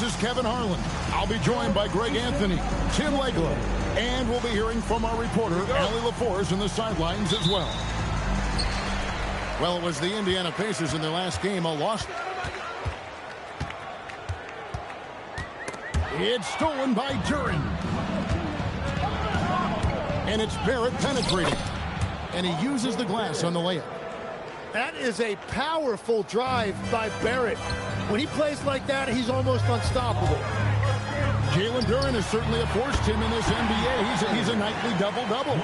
This is Kevin Harlan. I'll be joined by Greg Anthony, Tim Legler, and we'll be hearing from our reporter, Allie LaForce, in the sidelines as well. Well, it was the Indiana Pacers in their last game, a loss. It's stolen by Duren. And it's Barrett penetrating. And he uses the glass on the layup. That is a powerful drive by Barrett. When he plays like that, he's almost unstoppable. Jalen Duren has certainly forced him in this NBA. He's a nightly double-double.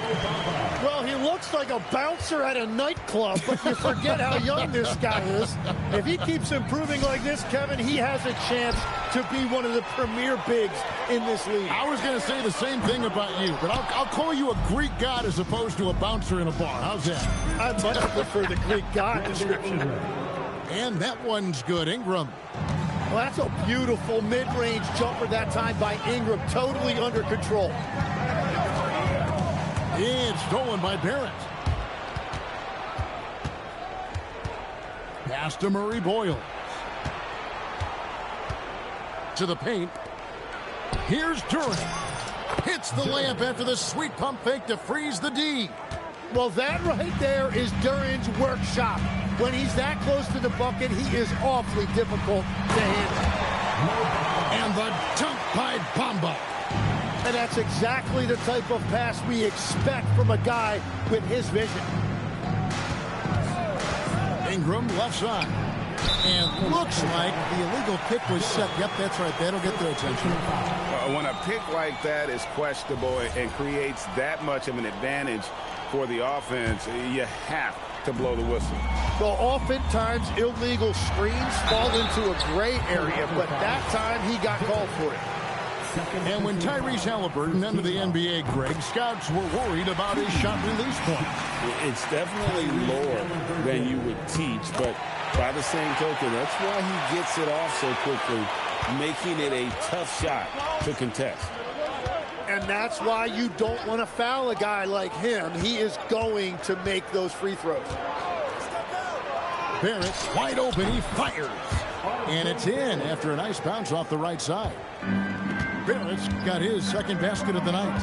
Well, he looks like a bouncer at a nightclub, but you forget how young this guy is. If he keeps improving like this, Kevin, he has a chance to be one of the premier bigs in this league. I was going to say the same thing about you, but I'll call you a Greek god as opposed to a bouncer in a bar. How's that? I much prefer the Greek god description. And that one's good. Ingram. Well, that's a beautiful mid-range jumper that time by Ingram, totally under control. It's stolen by Barrett. Pass to Murray Boyle. To the paint. Here's Duren. Hits the layup after the sweet pump fake to freeze the D. Well, that right there is Duren's workshop. When he's that close to the bucket, he is awfully difficult to handle. And the dunk by Bamba. And that's exactly the type of pass we expect from a guy with his vision. Ingram left side. And looks like the illegal pick was set. Yep, that's right. That'll get their attention. When a pick like that is questionable and creates that much of an advantage for the offense, you have to blow the whistle. Well, oftentimes illegal screens fall into a gray area, but that time he got called for it. And when Tyrese Halliburton entered the NBA, Greg, scouts were worried about his shot release point. It's definitely lower than you would teach, but by the same token, that's why he gets it off so quickly, making it a tough shot to contest. And that's why you don't want to foul a guy like him. He is going to make those free throws. Barrett wide open, he fires. And it's in after a nice bounce off the right side. Barrett's got his second basket of the night.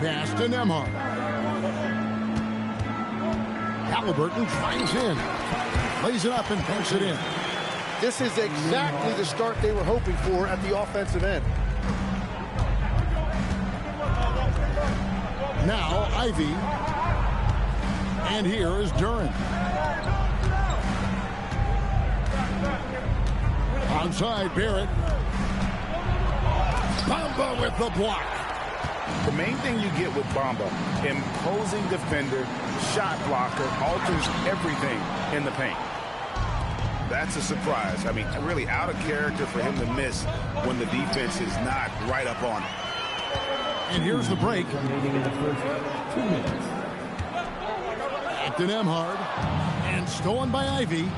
Pass to Nembhard. Halliburton finds in. Lays it up and punks it in. This is exactly the start they were hoping for at the offensive end. Now Ivy. And here is Duren. Onside Barrett. Bamba with the block. The main thing you get with Bamba, imposing defender, shot blocker, alters everything in the paint. That's a surprise. I mean, really out of character for him to miss when the defense is not right up on it. And here's the break. Back to Nembhard. And stolen by Ivy.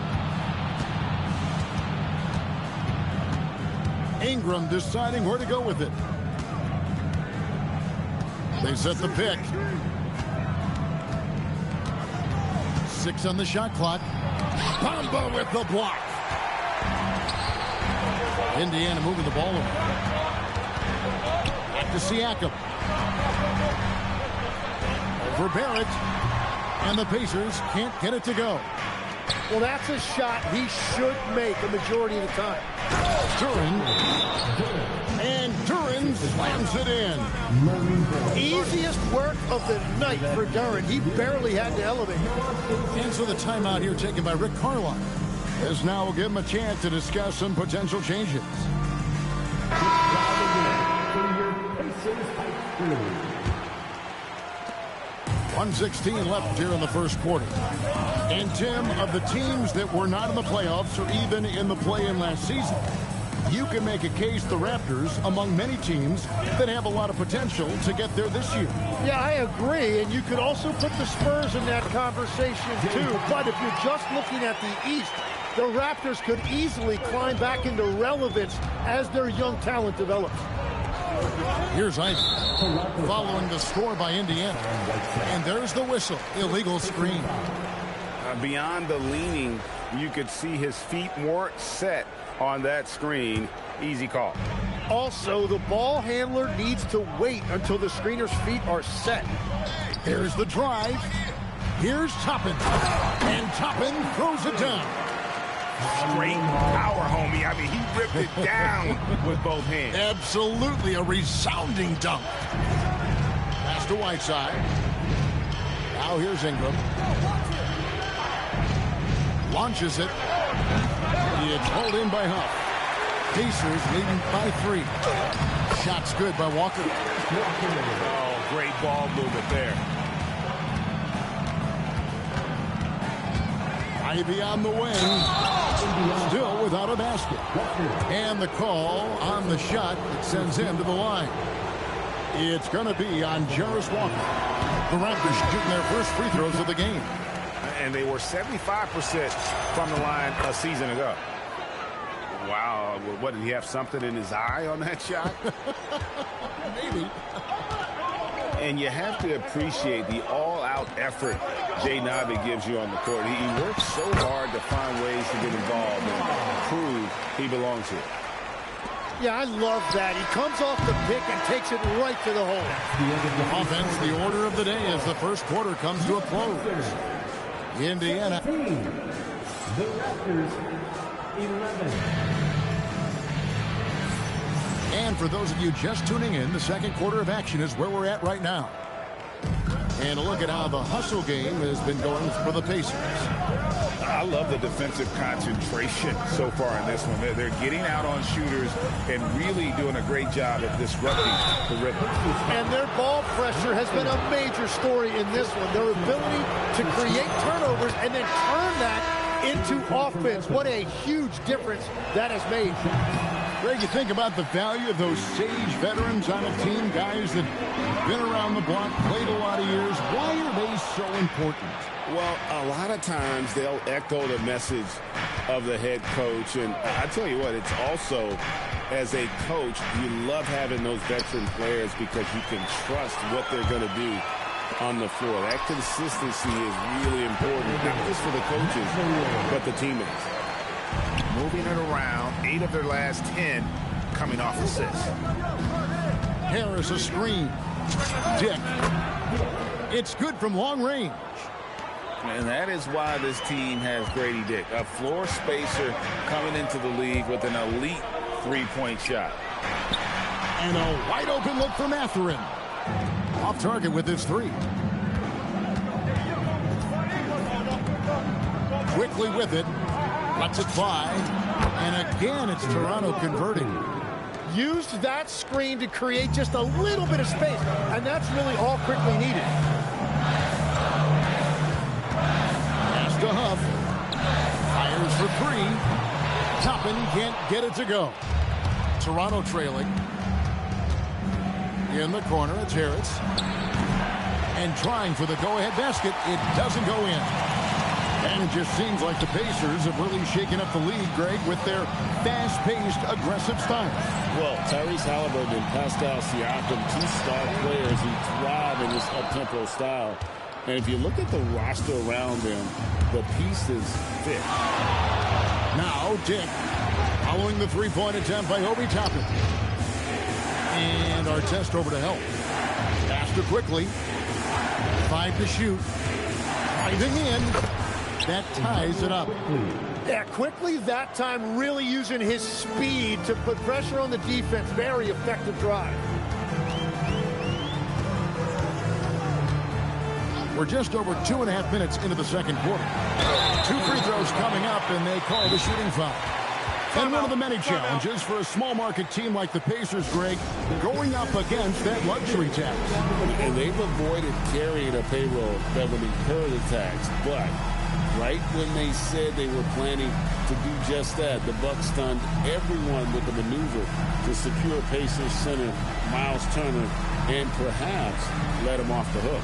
Ingram deciding where to go with it. They set the pick. 6 on the shot clock. Bamba with the block. Indiana moving the ball over. Back to Siakam. Over Barrett. And the Pacers can't get it to go. Well, that's a shot he should make a majority of the time. Duren. And Duren slams it in. Easiest work of the night for Duren. He barely had to elevate. And so the timeout here taken by Rick Carlisle. As now we'll give him a chance to discuss some potential changes. 1:16 left here in the first quarter. And Tim, of the teams that were not in the playoffs or even in the play-in last season, you can make a case the Raptors among many teams that have a lot of potential to get there this year. Yeah, I agree, and you could also put the Spurs in that conversation too. But if you're just looking at the East, the Raptors could easily climb back into relevance as their young talent develops. Here's Ivy following the score by Indiana. And there's the whistle. Illegal screen. Beyond the leaning, you could see his feet weren't set on that screen. Easy call. Also, the ball handler needs to wait until the screener's feet are set. Here's the drive. Here's Toppin. And Toppin throws it down. Straight power, homie. I mean, he ripped it down with both hands. Absolutely a resounding dunk. Pass to Whiteside. Now here's Ingram. Launches it. It's pulled in by Huff. Pacers leading by 3. Shot's good by Walker. Oh, great ball movement there. Ivy on the wing. Still without a basket. And the call on the shot that sends him to the line. It's going to be on Jarris Walker. The Raptors shooting their first free throws of the game. And they were 75% from the line a season ago. Wow, what, did he have something in his eye on that shot? Maybe. And you have to appreciate the all-out effort Jay Nabi gives you on the court. He works so hard to find ways to get involved and prove he belongs here. Yeah, I love that. He comes off the pick and takes it right to the hole. Offense, the order of the day as the first quarter comes to a close. Indiana. The Raptors, 11. And for those of you just tuning in, the second quarter of action is where we're at right now. And a look at how the hustle game has been going for the Pacers. I love the defensive concentration so far in this one. They're getting out on shooters and really doing a great job of disrupting the rhythm. And their ball pressure has been a major story in this one. Their ability to create turnovers and then turn that into offense. What a huge difference that has made. Greg, you think about the value of those sage veterans on a team, guys that been around the block, played a lot of years. Why are they so important? Well, a lot of times they'll echo the message of the head coach. And I tell you what, it's also, as a coach, you love having those veteran players because you can trust what they're going to do on the floor. That consistency is really important, not just for the coaches, but the teammates. Moving it around, 8 of their last 10 coming off assists. Harris a screen. Dick. It's good from long range. And that is why this team has Grady Dick, a floor spacer coming into the league with an elite three-point shot. And a wide open look for Mathurin. Off target with his 3. Quickly with it. Lets it fly. And again, it's Toronto converting. Used that screen to create just a little bit of space, and that's really all quickly needed. Pass to Huff. Fires for 3. Toppin can't get it to go. Toronto trailing. In the corner, it's Harris. And trying for the go-ahead basket. It doesn't go in. And it just seems like the Pacers have really shaken up the league, Greg, with their fast-paced, aggressive style. Well, Tyrese Halliburton and Pascal Siakam, 2 star players who thrive in this up-tempo style. And if you look at the roster around them, the pieces fit. Now, Dick, following the three-point attempt by Obi Toppin. And Artest over to help. Pass to quickly. 5 to shoot. Driving in. That ties it up. Yeah, quickly that time really using his speed to put pressure on the defense. Very effective drive. We're just over 2.5 minutes into the second quarter. 2 free throws coming up, and they call the shooting foul. And one of the many challenges for a small market team like the Pacers, Greg, going up against that luxury tax. And they've avoided carrying a payroll that would incur the tax. But right when they said they were planning to do just that, the Bucks stunned everyone with the maneuver to secure Pacers center Miles Turner and perhaps let him off the hook.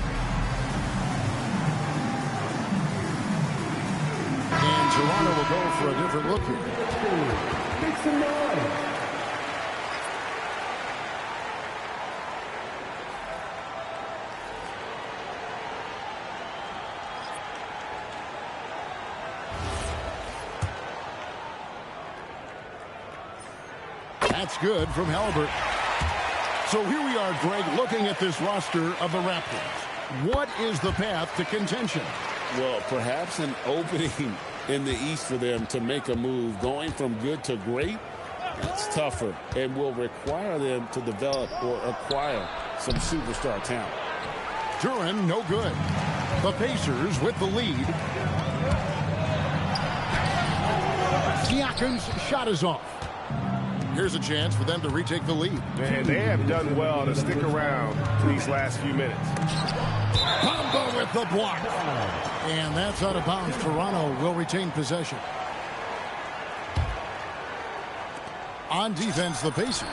And Toronto will go for a different look here. Make some noise. That's good from Halliburton. So here we are, Greg, looking at this roster of the Raptors. What is the path to contention? Well, perhaps an opening in the East for them to make a move. Going from good to great, that's tougher and will require them to develop or acquire some superstar talent. Duran, no good. The Pacers with the lead. Siakam's shot is off. Here's a chance for them to retake the lead. Man, they have done well to stick around these last few minutes. Bamba with the block. And that's out of bounds. Toronto will retain possession. On defense, the Pacers.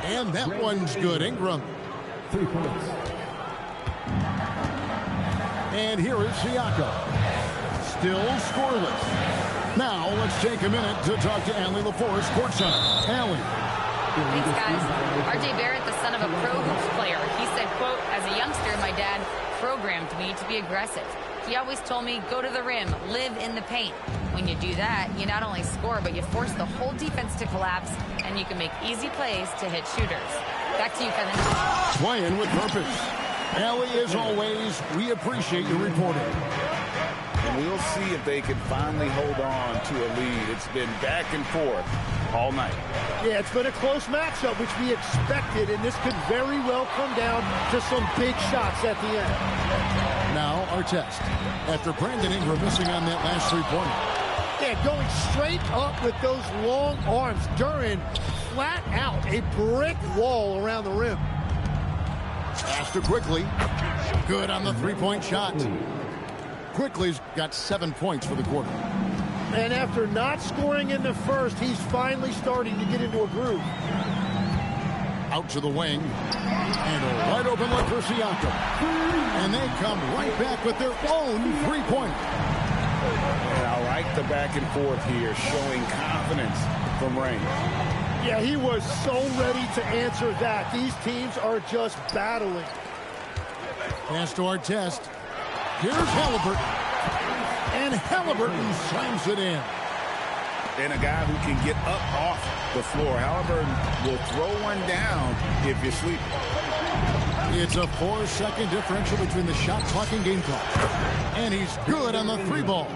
And that one's good. Ingram. 3 points. And here is Siakam. Still scoreless. Now, let's take a minute to talk to Allie LaForce, courtside. Allie. Thanks, guys. R.J. Barrett, the son of a pro hoops player. He said, quote, as a youngster, my dad programmed me to be aggressive. He always told me, go to the rim, live in the paint. When you do that, you not only score, but you force the whole defense to collapse, and you can make easy plays to hit shooters. Back to you, Kevin. Playing with purpose. Allie, as always, we appreciate your reporting. And we'll see if they can finally hold on to a lead. It's been back and forth all night. Yeah, it's been a close matchup, which we expected, and this could very well come down to some big shots at the end. Now, our test. After Brandon Ingram missing on that last three-pointer. Yeah, going straight up with those long arms. Duran flat out, a brick wall around the rim. Pass to Quickly. Good on the three-point shot. Quickly's got 7 points for the quarter. And after not scoring in the first, he's finally starting to get into a groove. Out to the wing. And a wide open look for Siakam. And they come right back with their own three-pointer. And I like the back and forth here, showing confidence from Rain. Yeah, he was so ready to answer that. These teams are just battling. Pass to our test. Here's Halliburton. And Halliburton slams it in. And a guy who can get up off the floor. Halliburton will throw one down if you sleep. It's a 4-second differential between the shot clock and game clock. And he's good on the three ball.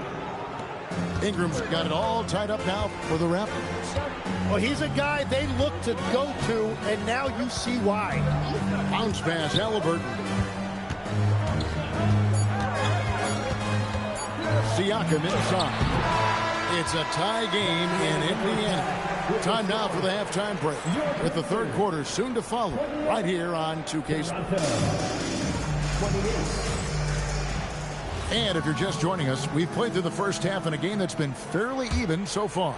Ingram's got it all tied up now for the Raptors. Well, he's a guy they look to go to, and now you see why. Bounce pass, Halliburton. Siakam inside. It's a tie game in Indiana. Time now for the halftime break, with the third quarter soon to follow, right here on 2K Sports. And if you're just joining us, we've played through the first half in a game that's been fairly even so far.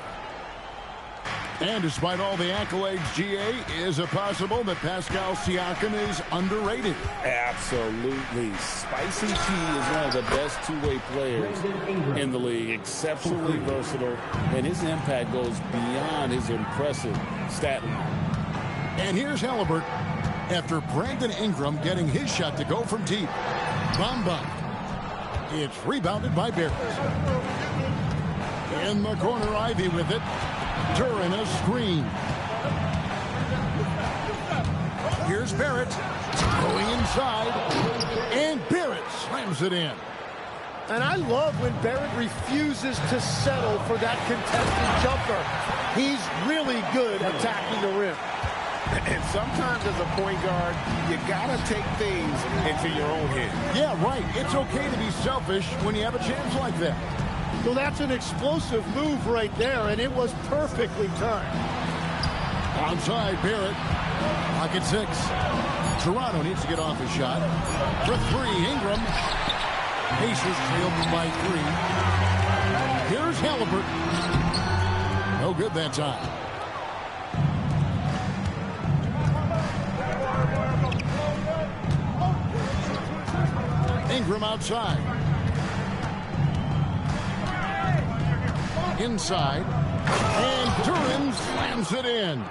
And despite all the accolades, GA, is it possible that Pascal Siakam is underrated? Absolutely. Spicy P is one of the best two-way players in the league. Exceptionally versatile, and his impact goes beyond his impressive stat line. And here's Halliburton after Brandon Ingram getting his shot to go from deep. Bamba. It's rebounded by Barrett. In the corner, Ivy with it. Duran a screen. Here's Barrett going inside, and Barrett slams it in. And I love when Barrett refuses to settle for that contested jumper. He's really good attacking the rim. And sometimes as a point guard, you gotta take things into your own head. Yeah, right. It's okay to be selfish when you have a chance like that. So that's an explosive move right there, and it was perfectly timed. Outside, Barrett. Pocket 6. Toronto needs to get off his shot. For 3, Ingram. Pacers trailed by 3. Here's Halliburton. No good that time. Ingram outside. Inside. And Duran slams it in.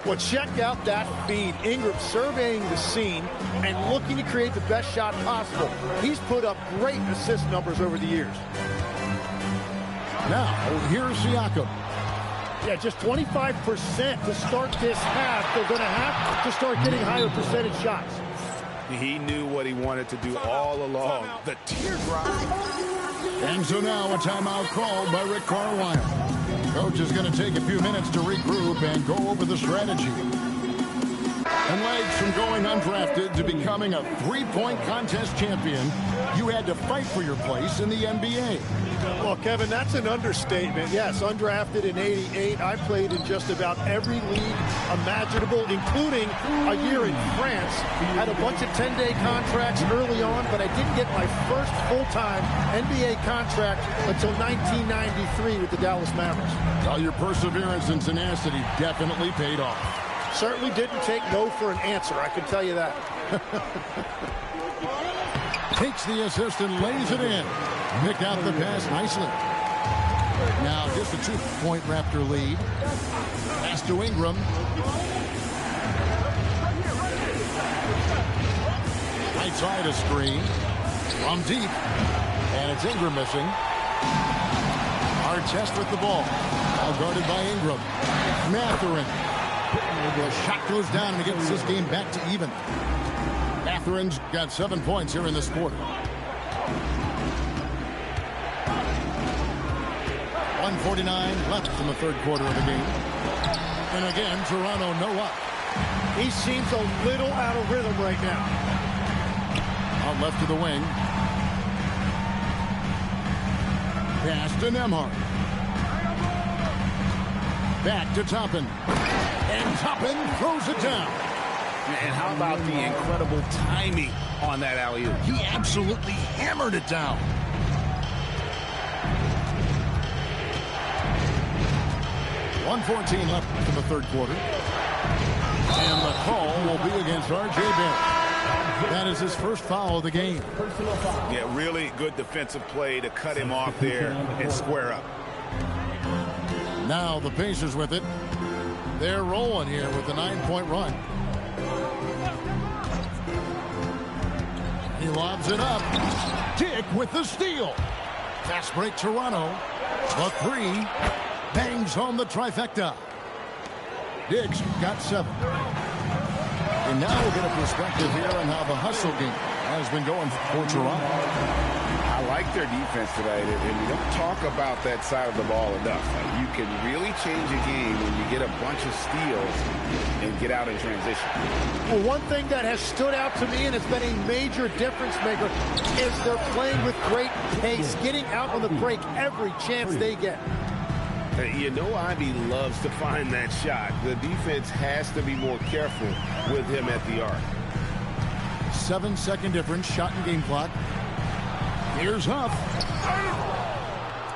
Well, check out that feed. Ingram surveying the scene and looking to create the best shot possible. He's put up great assist numbers over the years. Now, here's Siakam. Yeah, just 25% to start this half. They're going to have to start getting higher percentage shots. He knew what he wanted to do all along. The teardrop. And so now a timeout called by Rick Carlisle. Coach is going to take a few minutes to regroup and go over the strategy. And legs from going undrafted to becoming a three-point contest champion, you had to fight for your place in the NBA. Well, Kevin, that's an understatement. Yes, undrafted in '88. I played in just about every league imaginable, including a year in France. Had a bunch of 10-day contracts early on, but I didn't get my first full-time NBA contract until 1993 with the Dallas Mavericks. Well, your perseverance and tenacity definitely paid off. Certainly didn't take no for an answer, I can tell you that. Takes the assist and lays it in. Picked out the pass nicely. Now just a 2-point Raptor lead. Pass to Ingram. Right side a screen. From deep. And it's Ingram missing. Artest with the ball. Now guarded by Ingram. Mathurin. The shot goes down and it gets this game back to even. Mathurin's got 7 points here in this quarter. 1:49 left in the third quarter of the game. And again, Toronto no up. He seems a little out of rhythm right now. Out left to the wing. Pass to Nembhard. Back to Toppin. And Toppin throws it down. And how about the incredible timing on that alley-oop? He absolutely hammered it down. .114 left in the third quarter. And the call will be against R.J. Barrett. That is his first foul of the game. Yeah, really good defensive play to cut him off there and square up. Now the Pacers with it. They're rolling here with a 9-point run. He lobs it up. Dick with the steal. Fast break Toronto. The three bangs home the trifecta. Diggs got 7. And now we'll get a perspective here on how the hustle game has been going for Toronto. I like their defense tonight, and we don't talk about that side of the ball enough. You can really change a game when you get a bunch of steals and get out in transition. Well, one thing that has stood out to me and has been a major difference maker is they're playing with great pace, getting out on the break every chance they get. You know Ivy loves to find that shot. The defense has to be more careful with him at the arc. 7-second difference, shot and game clock. Here's Huff.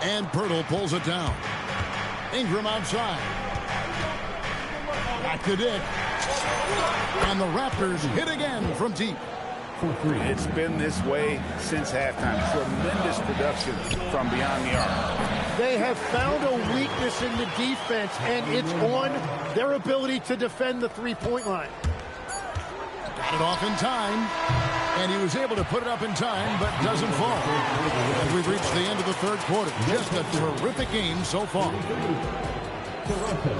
And Pirtle pulls it down. Ingram outside. Back to Dick. And the Raptors hit again from deep. It's been this way since halftime. Tremendous production from beyond the arc. They have found a weakness in the defense, and it's on their ability to defend the three-point line. Got it off in time. And he was able to put it up in time, but doesn't fall. As we've reached the end of the third quarter. Just a terrific game so far. Toronto,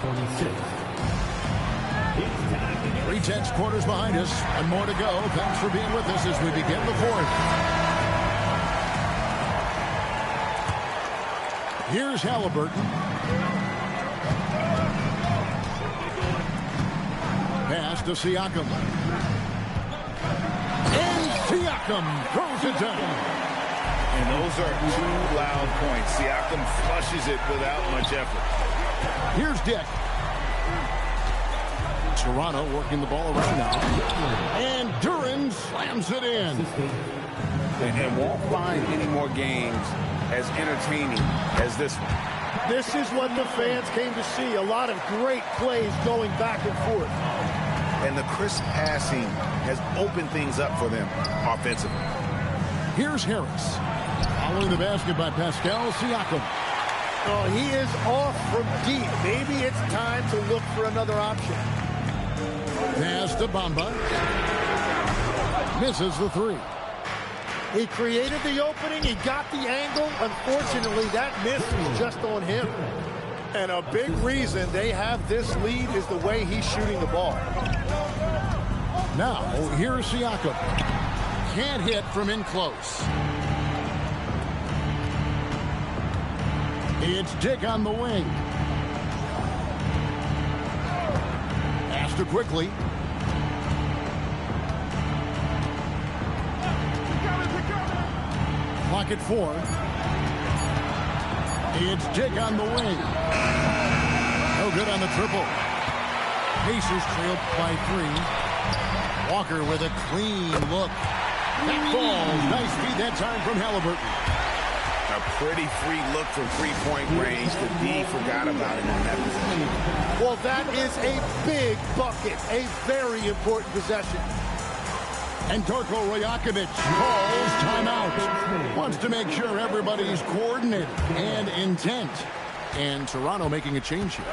26. 3 tenths quarters behind us. And more to go. Thanks for being with us as we begin the fourth. Here's Halliburton. Pass to Siakam. And Siakam throws it down. And those are 2 loud points. Siakam flushes it without much effort. Here's Dick. Toronto working the ball around now. And Duran slams it in. And won't find any more games as entertaining as this one. This is what the fans came to see. A lot of great plays going back and forth. And the crisp passing has opened things up for them offensively. Here's Harris. Following the basket by Pascal Siakam. Oh, he is off from deep. Maybe it's time to look for another option. Pass to Bamba. Misses the 3. He created the opening. He got the angle. Unfortunately, that miss was just on him. And a big reason they have this lead is the way he's shooting the ball. Now, here's Siakam. Can't hit from in close. It's Dick on the wing. Astor quickly. Clock at 4. It's Dick on the wing. No good on the triple. Pacers trailed by 3. Walker with a clean look. That falls. Nice feed that time from Halliburton. A pretty free look from three-point range. The D forgot about it in that position. Well, that is a big bucket. A very important possession. And Torko Rajakovic calls timeout. Wants to make sure everybody's coordinated and intent. And Toronto making a change here.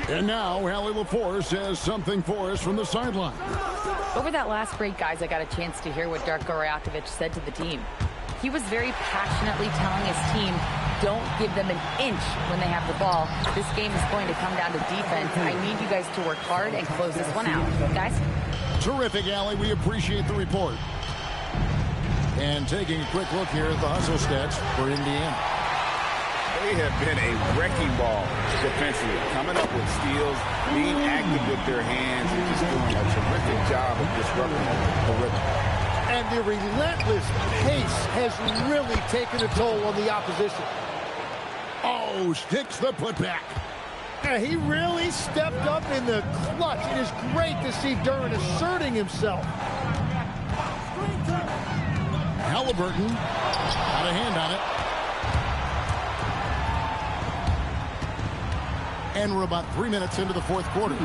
And now, Allie LaForce says something for us from the sideline. Over that last break, guys, I got a chance to hear what Darko Rajakovic said to the team. He was very passionately telling his team, don't give them an inch when they have the ball. This game is going to come down to defense. I need you guys to work hard and close this one out. Guys? Terrific, Allie. We appreciate the report. And taking a quick look here at the hustle stats for Indiana. They have been a wrecking ball defensively, coming up with steals, being active with their hands, and just doing a terrific job of disrupting the rhythm. And the relentless pace has really taken a toll on the opposition. Oh, sticks the putback. Yeah, he really stepped up in the clutch. It is great to see Duren asserting himself. Halliburton got a hand on it. And we're about 3 minutes into the fourth quarter.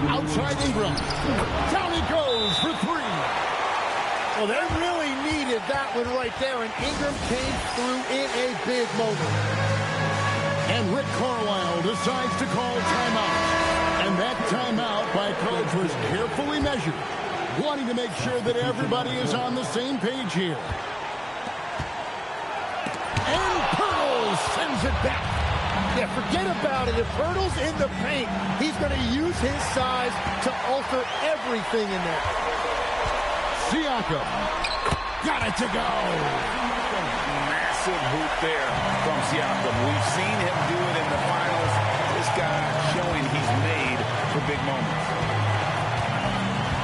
Outside Ingram. Down he goes for 3. Well, they really needed that one right there, and Ingram came through in a big moment. And Rick Carlisle decides to call timeout. And that timeout by coach was carefully measured, wanting to make sure that everybody is on the same page here. And Pearl sends it back. Yeah, forget about it. If Hurdle's in the paint, he's going to use his size to alter everything in there. Siakam got it to go. Massive hoop there from Siakam. We've seen him do it in the finals. This guy showing he's made for big moments.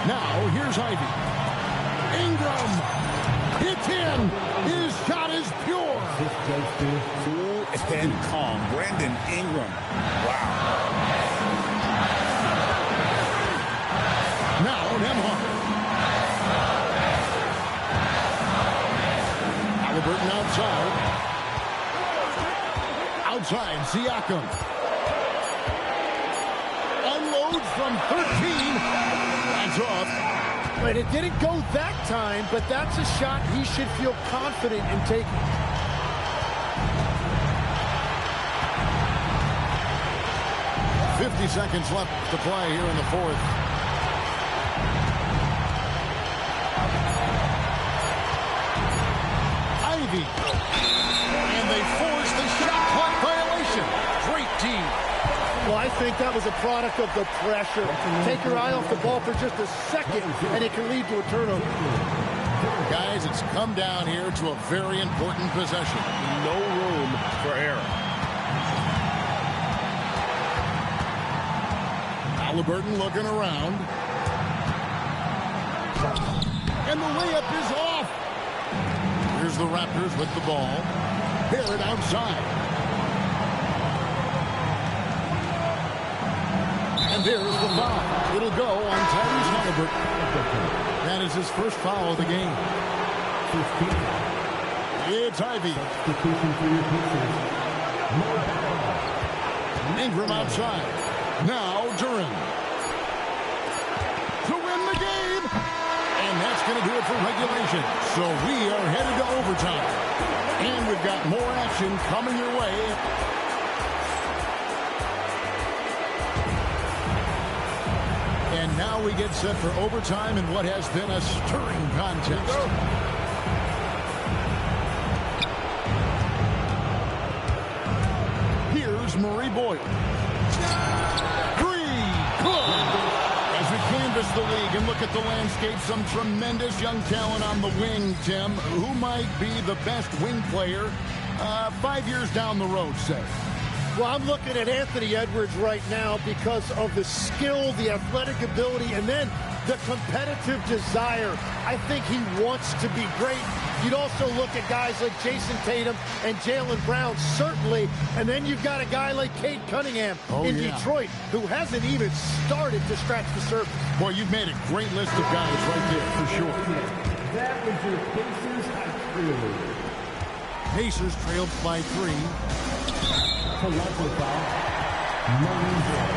Now, here's Ivy. Ingram. It's in. His shot is pure. Cool and calm. Brandon Ingram. Wow. Now, Nembhard. Halliburton outside. Outside, Siakam. Unloads from 13. That's off. But it didn't go that time, but that's a shot he should feel confident in taking. .50 seconds left to play here in the fourth. Ivy. And they force the shot clock violation. Great team. Well, I think that was a product of the pressure. Take your eye off the ball for just a second, and it can lead to a turnover. Guys, it's come down here to a very important possession. No room for error. Halliburton looking around. And the layup is off. Here's the Raptors with the ball. Barrett outside. And there's the foul. It'll go on Tyrese Halliburton. That is his first foul of the game. It's Ivy. Ingram outside. Now Duren. To win the game. And that's going to do it for regulation. So we are headed to overtime. And we've got more action coming your way. And now we get set for overtime in what has been a stirring contest. Here's Murray Boyd. across the league and look at the landscape, some tremendous young talent on the wing, Tim. Who might be the best wing player 5 years down the road, say? Well, I'm looking at Anthony Edwards right now because of the skill, the athletic ability, and then the competitive desire. I think he wants to be great. You'd also look at guys like Jason Tatum and Jaylen Brown, certainly. And then you've got a guy like Cade Cunningham in Detroit, who hasn't even started to scratch the surface. Boy, you've made a great list of guys right there, for sure. That was your Pacers at 3. Pacers trailed by 3. Collective foul. Marine Drive.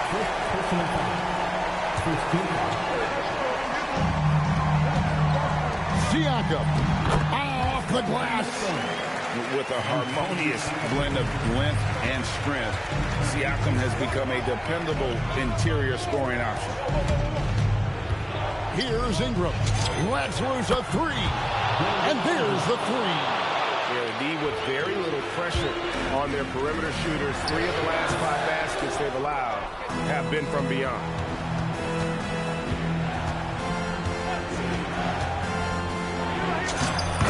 First personal foul. First team foul. Siakam off the glass. With a harmonious blend of length and strength, Siakam has become a dependable interior scoring option. Here's Ingram. Lets loose a 3. And there's the 3. IND with very little pressure on their perimeter shooters. 3 of the last 5 baskets they've allowed have been from beyond.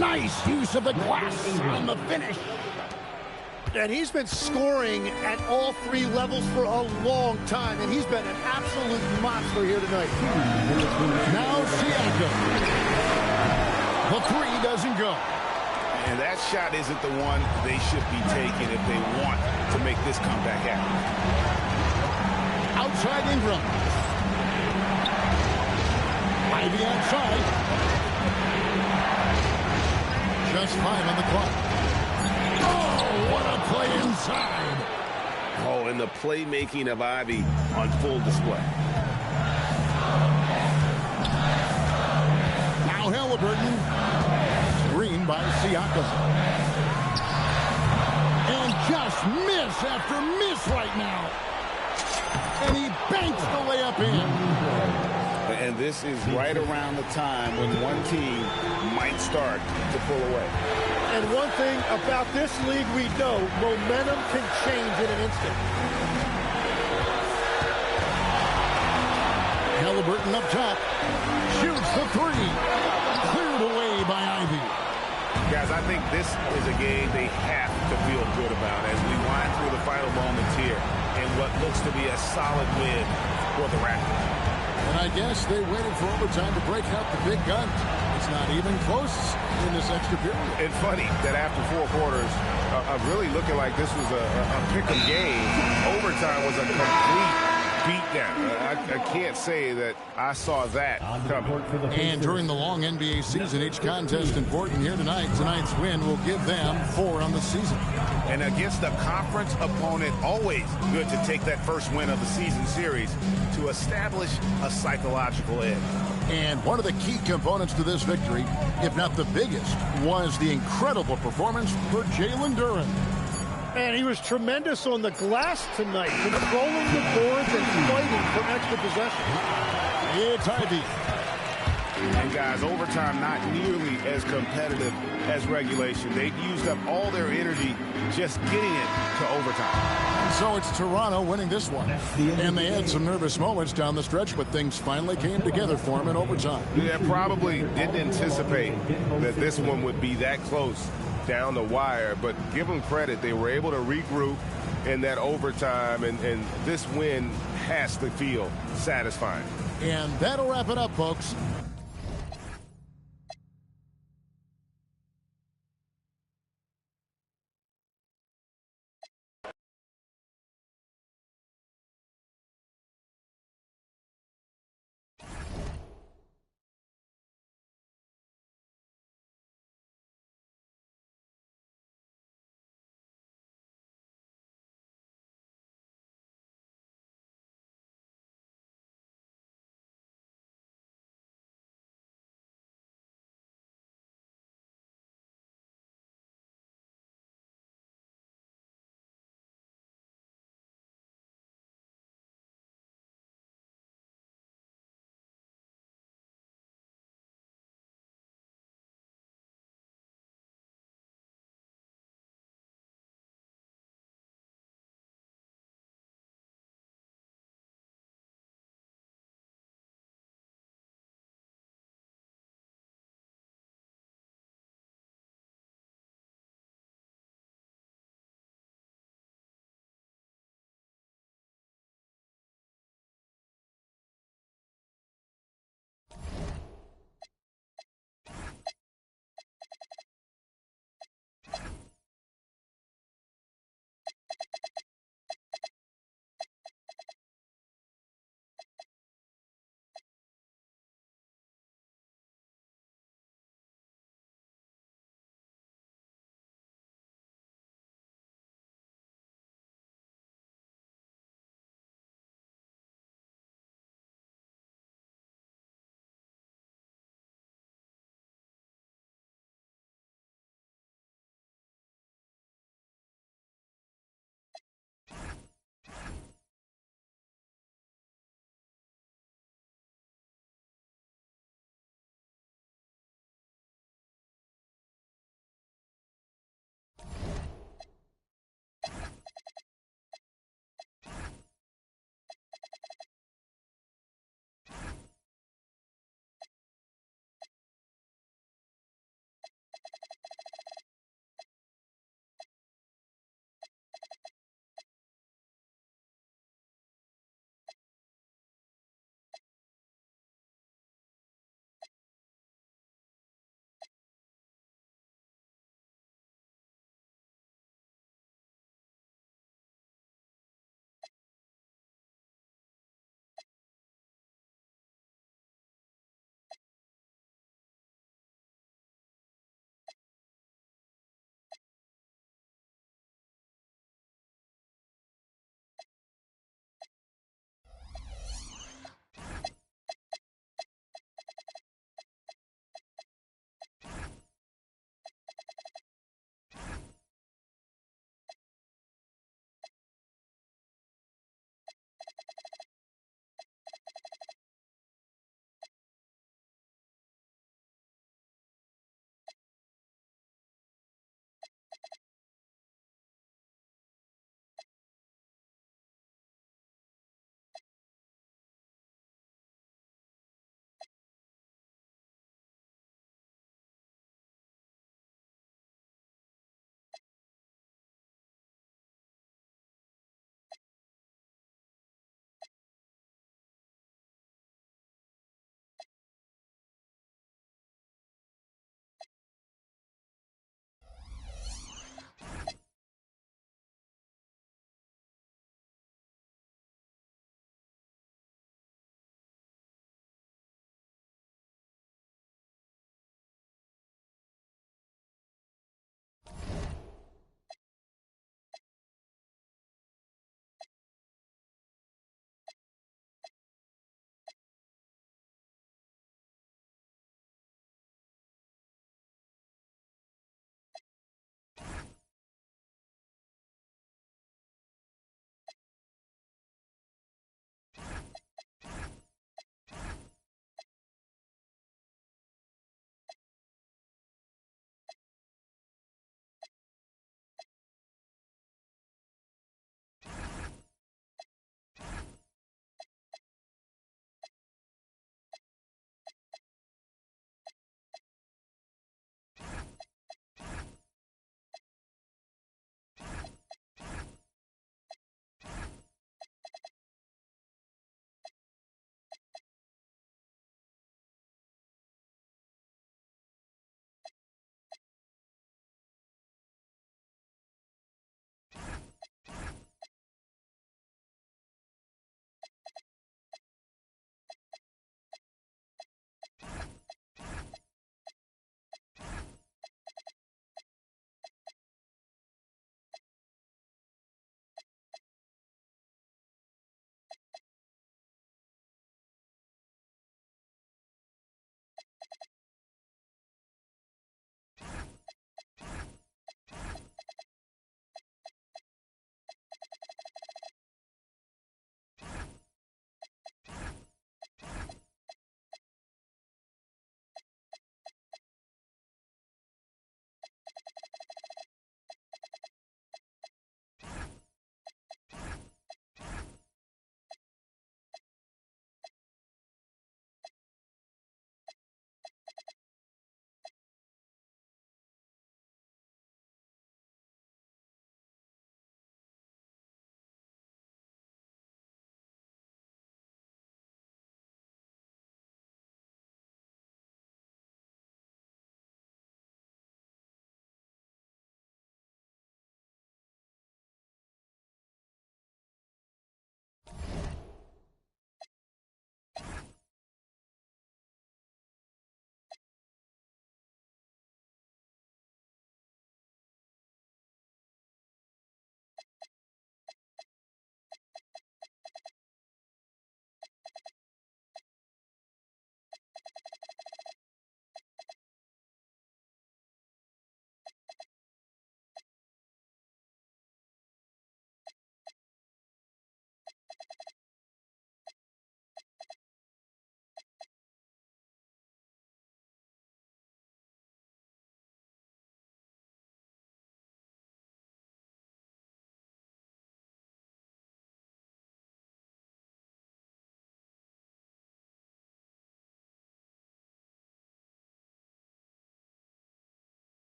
Nice use of the glass on the finish. And he's been scoring at all 3 levels for a long time, and he's been an absolute monster here tonight. Now Siakam. The 3 doesn't go. And that shot isn't the one they should be taking if they want to make this comeback happen. Outside Ingram. Ivy outside. Just 5 on the clock. Oh, what a play inside. Oh, and the playmaking of Ivy on full display. Now Halliburton. Screen by Siakam. And just miss after miss right now. And he banks the layup in. And this is right around the time when one team might start to pull away. And one thing about this league we know, momentum can change in an instant. Halliburton up top. Shoots the 3. Cleared away by Ivy. Guys, I think this is a game they have to feel good about as we wind through the final moments here in what looks to be a solid win for the Raptors. And I guess they waited for overtime to break out the big guns. It's not even close in this extra period. It's funny that after 4 quarters of really looking like this was a pick-em game, overtime was a complete beatdown. I can't say that I saw that coming. And during the long NBA season, each contest important here tonight. Tonight's win will give them 4 on the season. And against a conference opponent, always good to take that first win of the season series to establish a psychological edge. And one of the key components to this victory, if not the biggest, was the incredible performance for Jalen Duren. Man, he was tremendous on the glass tonight, controlling the boards and fighting for extra possession. It's Ivy. And guys, overtime not nearly as competitive as regulation. They used up all their energy just getting it to overtime. So it's Toronto winning this one. And they had some nervous moments down the stretch, but things finally came together for them in overtime. Yeah, probably didn't anticipate that this one would be that close down the wire, but give them credit. They were able to regroup in that overtime, and this win has to feel satisfying. And that'll wrap it up, folks.